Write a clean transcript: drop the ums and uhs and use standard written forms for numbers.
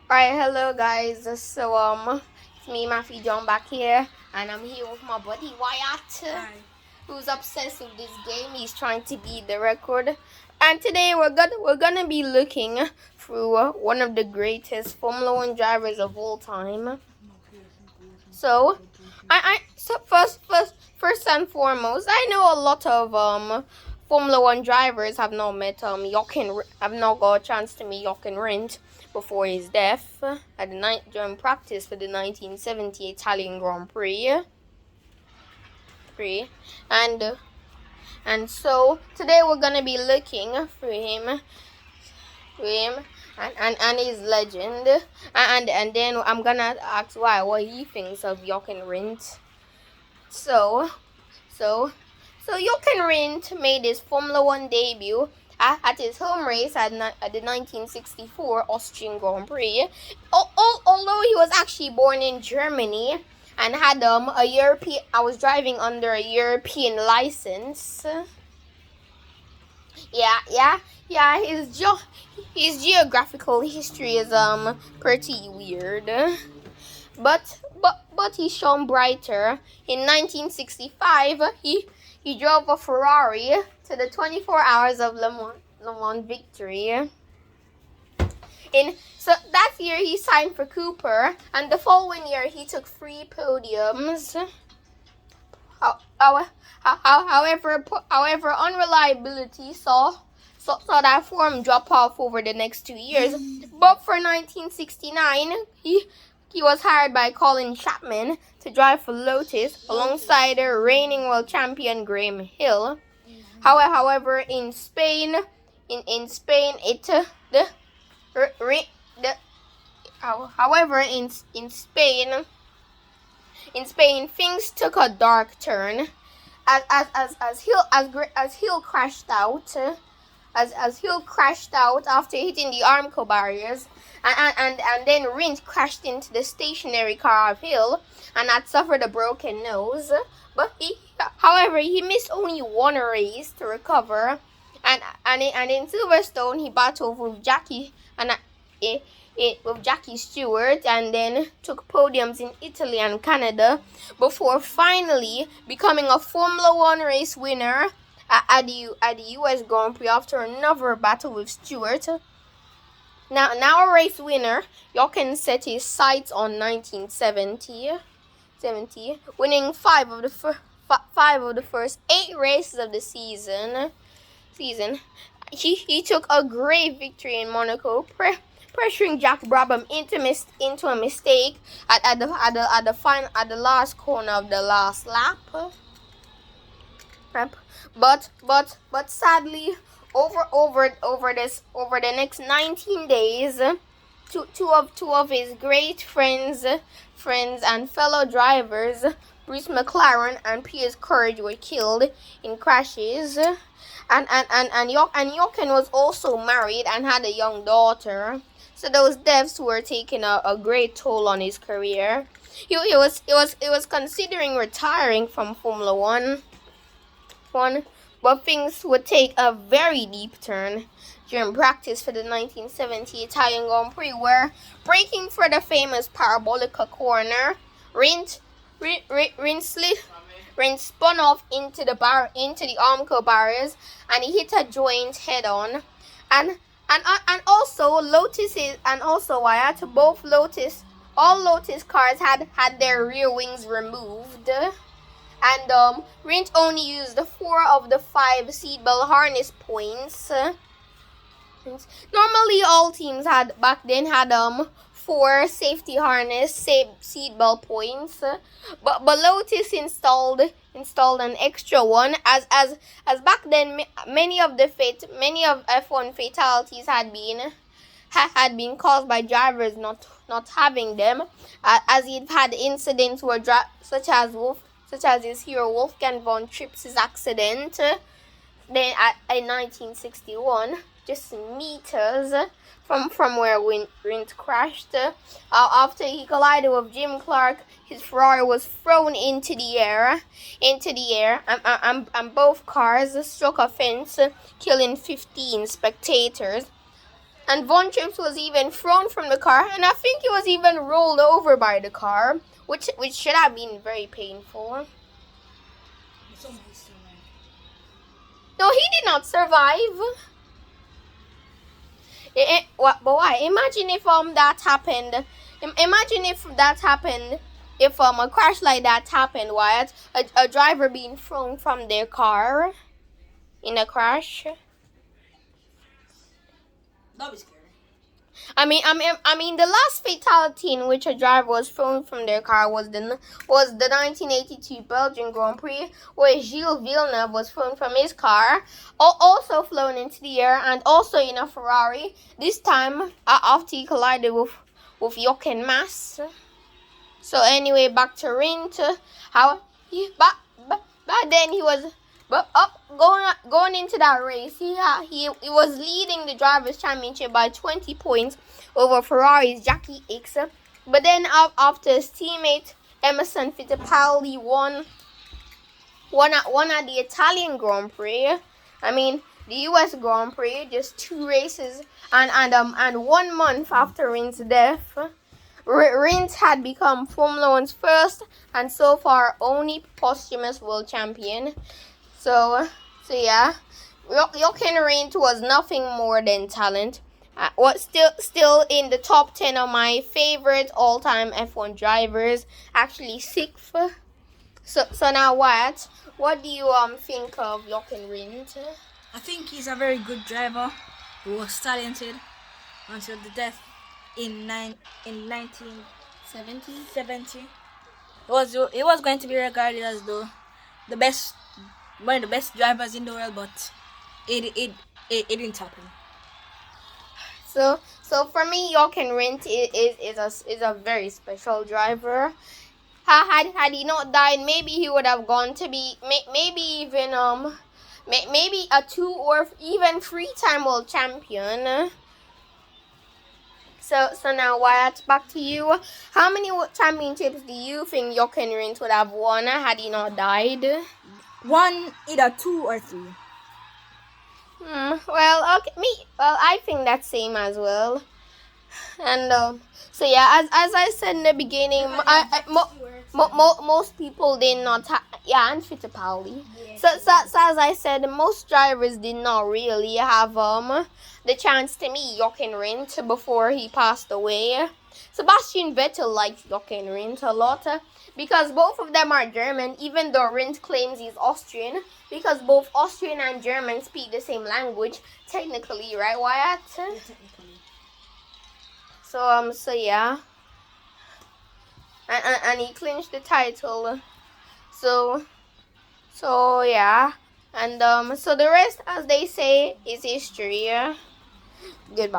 Alright, hello guys. It's me, Matthew John, back here, and I'm here with my buddy Wyatt, who's obsessed with this game. He's trying to beat the record, and today we're gonna be looking through one of the greatest Formula One drivers of all time. So, first and foremost, I know a lot of Formula One drivers have not met have not got a chance to meet Jochen Rindt before his death at the night during practice for the 1970 Italian Grand Prix. And so today we're gonna be looking for him and his legend, and then I'm gonna ask what he thinks of Jochen Rindt. So Jochen Rindt made his Formula One debut at his home race at the 1964 Austrian Grand Prix. Although he was actually born in Germany and had I was driving under a European license. Yeah. His geographical history is pretty weird, but he shone brighter. In 1965, he drove a Ferrari to the 24 Hours of Le Mans victory. So that year he signed for Cooper, and the following year he took 3 podiums. However, unreliability saw that form drop off over the next 2 years. But for 1969, he was hired by Colin Chapman to drive for Lotus alongside the reigning world champion Graham Hill. However, in Spain, things took a dark turn as Hill crashed out. As Hill crashed out after hitting the Armco barriers, and then Rindt crashed into the stationary car of Hill and had suffered a broken nose. But he missed only one race to recover, and in Silverstone he battled with Jackie Stewart, and then took podiums in Italy and Canada before finally becoming a Formula One race winner at the US Grand Prix after another battle with Stewart. Now a race winner, Jochen set his sights on 1970, winning 5 of the first 8 races of the season. He took a great victory in Monaco, pressuring Jack Brabham into a mistake at the last corner of the last lap. But sadly, over the next 19 days, two of his great friends and fellow drivers, Bruce McLaren and Piers Courage, were killed in crashes. And Jochen was also married and had a young daughter. So those deaths were taking a great toll on his career. He was considering retiring from Formula One, but things would take a very deep turn during practice for the 1970 Italian Grand Prix, where braking for the famous Parabolica corner, Rindt spun off into the Armco barriers, and he hit a joint head on. And also Wyatt, all Lotus cars had their rear wings removed. And Rindt only used 4 of the 5 seatbelt harness points. Normally, all teams had 4 safety harness seatbelt points, but Lotus installed an extra one, as back then many of F1 fatalities had been caused by drivers not having them, as he'd had incidents where such as his hero Wolfgang von Trips' accident then in 1961, just meters from where Rindt crashed. After he collided with Jim Clark, his Ferrari was thrown into the air, and both cars struck a fence, killing 15 spectators. And Von Trips was even thrown from the car, and I think he was even rolled over by the car, which should have been very painful. No, he did not survive. But why? Imagine if that happened. Imagine if that happened. If a crash like that happened, Wyatt, a driver being thrown from their car in a crash. That was scary. I mean, the last fatality in which a driver was thrown from their car was the 1982 Belgian Grand Prix, where Gilles Villeneuve was thrown from his car, also flown into the air, and also in a Ferrari. This time, after he collided with Jochen Mass. So anyway, back to Rindt. Back then he was. But going into that race, he was leading the Drivers' Championship by 20 points over Ferrari's Jackie Ickx. But then after his teammate Emerson Fittipaldi won at the Italian Grand Prix, I mean the US Grand Prix, just 2 races and 1 month after Rindt's death, Rindt had become Formula One's first and so far only posthumous world champion. So yeah, Jochen Rindt was nothing more than talent. Was still in the top 10 of my favorite all-time F1 drivers. Actually 6th. So now what do you think of Jochen Rindt? I think he's a very good driver who was talented until the death in 1970. It was going to be regarded as one of the best drivers in the world, but it didn't happen. So for me, Jochen Rindt is a very special driver. Had he not died, maybe he would have gone to be maybe even maybe a 2 or even 3-time world champion. So now Wyatt, back to you. How many championships do you think Jochen Rindt would have won had he not died? One, either 2 or 3. Well, okay, I think that's same as well. And so yeah, as I said in the beginning, most people did not and Fittipaldi. So as I said, most drivers did not really have the chance to meet Jochen Rindt before he passed away. Sebastian Vettel liked Jochen Rindt a lot because both of them are German, even though Rindt claims he's Austrian, because both Austrian and German speak the same language, technically, right, Wyatt? Yeah, technically. So yeah. And he clinched the title. So yeah. And so the rest, as they say, is history. Goodbye.